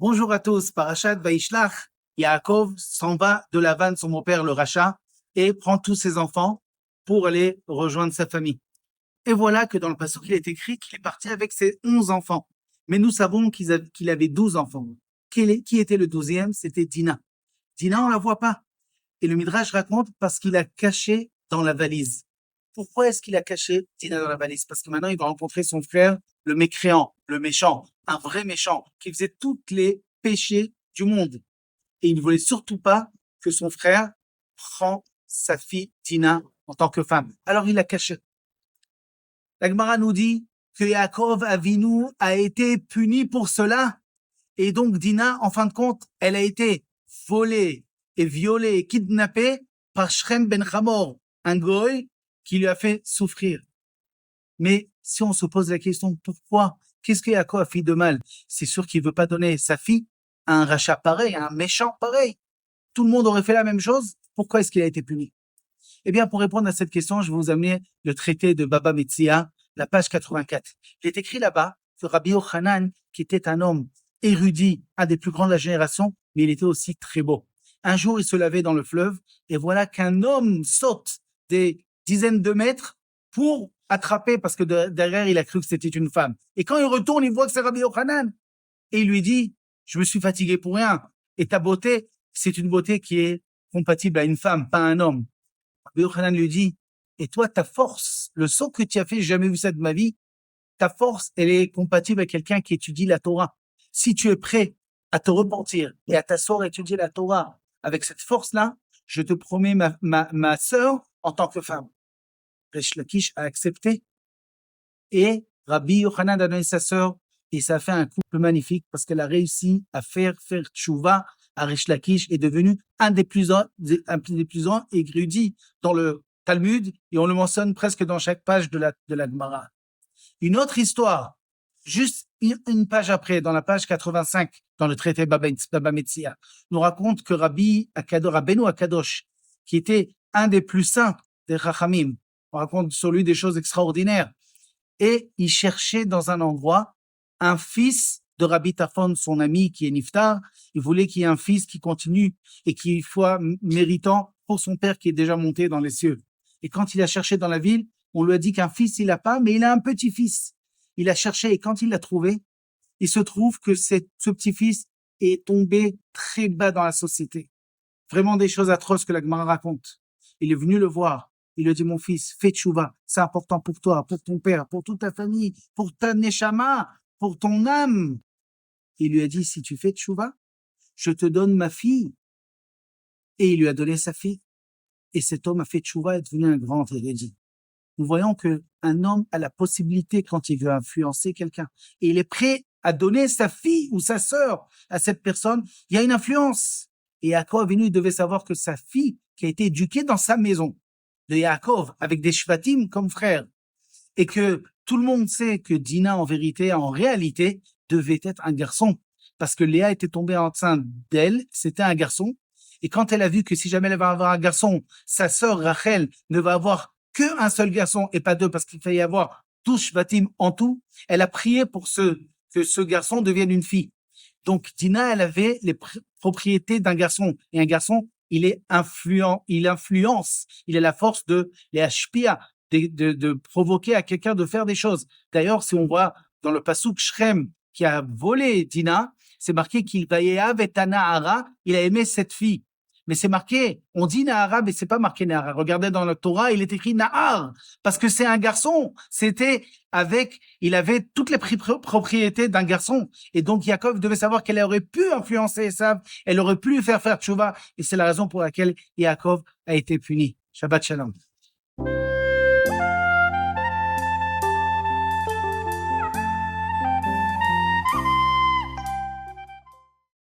Bonjour à tous, Parashat Vaishlach, Yaakov s'en va de Lavan, son beau-père, le rachat, et prend tous ses enfants pour aller rejoindre sa famille. Et voilà que dans le passage, il est écrit qu'il est parti avec ses 11 enfants. Mais nous savons qu'il avait 12 enfants. Qui était le 12e? C'était Dina. Dina, on la voit pas. Et le Midrash raconte parce qu'il a caché dans la valise. Pourquoi est-ce qu'il a caché Dina dans la valise? Parce que maintenant, il va rencontrer son frère, le mécréant, le méchant, un vrai méchant, qui faisait tous les péchés du monde. Et il ne voulait surtout pas que son frère prenne sa fille Dina en tant que femme. Alors, il l'a caché. La Gemara nous dit que Yaakov Avinu a été puni pour cela. Et donc, Dina, en fin de compte, elle a été volée et violée et kidnappée par Shrem ben Hamor, un goy qui lui a fait souffrir. Mais si on se pose la question, pourquoi? Qu'est-ce que Yaakov a fait de mal? C'est sûr qu'il veut pas donner sa fille à un rachat pareil, à un méchant pareil. Tout le monde aurait fait la même chose. Pourquoi est-ce qu'il a été puni? Eh bien, pour répondre à cette question, je vais vous amener le traité de Baba Metzia, la page 84. Il est écrit là-bas que Rabbi Yochanan, qui était un homme érudit, un des plus grands de la génération, mais il était aussi très beau. Un jour, il se lavait dans le fleuve, et voilà qu'un homme saute des dizaines de mètres pour attraper, parce que derrière, il a cru que c'était une femme. Et quand il retourne, il voit que c'est Rabbi Yochanan. Et il lui dit, je me suis fatigué pour rien. Et ta beauté, c'est une beauté qui est compatible à une femme, pas à un homme. Rabbi Yochanan lui dit, et toi, ta force, le saut que tu as fait, j'ai jamais vu ça de ma vie, ta force, elle est compatible avec quelqu'un qui étudie la Torah. Si tu es prêt à te repentir et à t'asseoir et étudier la Torah avec cette force-là, je te promets ma sœur en tant que femme. Resh Lakish a accepté et Rabbi Yochanan a donné sa sœur et ça a fait un couple magnifique parce qu'elle a réussi à faire tchouva à Resh Lakish est devenu un des plus grands érudits dans le Talmud et on le mentionne presque dans chaque page de la Gemara. Une autre histoire, juste une page après, dans la page 85, dans le traité Baba Metzia, nous raconte que Rabbi Rabbeinu Akadosh, qui était un des plus saints des Chachamim, on raconte sur lui des choses extraordinaires, et il cherchait dans un endroit un fils de Rabbi Tafon, son ami qui est Niftar. Il voulait qu'il y ait un fils qui continue et qui soit méritant pour son père qui est déjà monté dans les cieux. Et quand il a cherché dans la ville, on lui a dit qu'un fils, il n'a pas, mais il a un petit-fils. Il a cherché et quand il l'a trouvé, il se trouve que ce petit-fils est tombé très bas dans la société. Vraiment des choses atroces que la Gemara raconte. Il est venu le voir. Il lui a dit, mon fils, fais tchouva. C'est important pour toi, pour ton père, pour toute ta famille, pour ta neshama, pour ton âme. Il lui a dit, si tu fais tchouva, je te donne ma fille. Et il lui a donné sa fille. Et cet homme a fait tchouva et est devenu un grand érudit. Nous voyons que un homme a la possibilité, quand il veut influencer quelqu'un, et il est prêt à donner sa fille ou sa sœur à cette personne, il y a une influence. Et Yaakov Avinu, il devait savoir que sa fille, qui a été éduquée dans sa maison, de Yaakov, avec des shvatim comme frères, et que tout le monde sait que Dina, en vérité, en réalité, devait être un garçon, parce que Léa était tombée enceinte d'elle, c'était un garçon, et quand elle a vu que si jamais elle va avoir un garçon, sa sœur Rachel ne va avoir qu'un seul garçon et pas deux, parce qu'il fallait y avoir 12 shvatim en tout, elle a prié pour que ce garçon devienne une fille. Donc, Dina, elle avait les propriétés d'un garçon. Et un garçon, il est influent, il influence, il a la force de les hashpia, de provoquer à quelqu'un de faire des choses. D'ailleurs, si on voit dans le passouk Shrem qui a volé Dina, c'est marqué qu'il vayeav et Nahara, il a aimé cette fille. Mais c'est marqué, on dit Nahara, mais c'est pas marqué Nahara. Regardez dans la Torah, il est écrit Nahar, parce que c'est un garçon. Il avait toutes les propriétés d'un garçon. Et donc, Yaakov devait savoir qu'elle aurait pu influencer Esav, elle aurait pu lui faire tchouva, et c'est la raison pour laquelle Yaakov a été puni. Shabbat Shalom.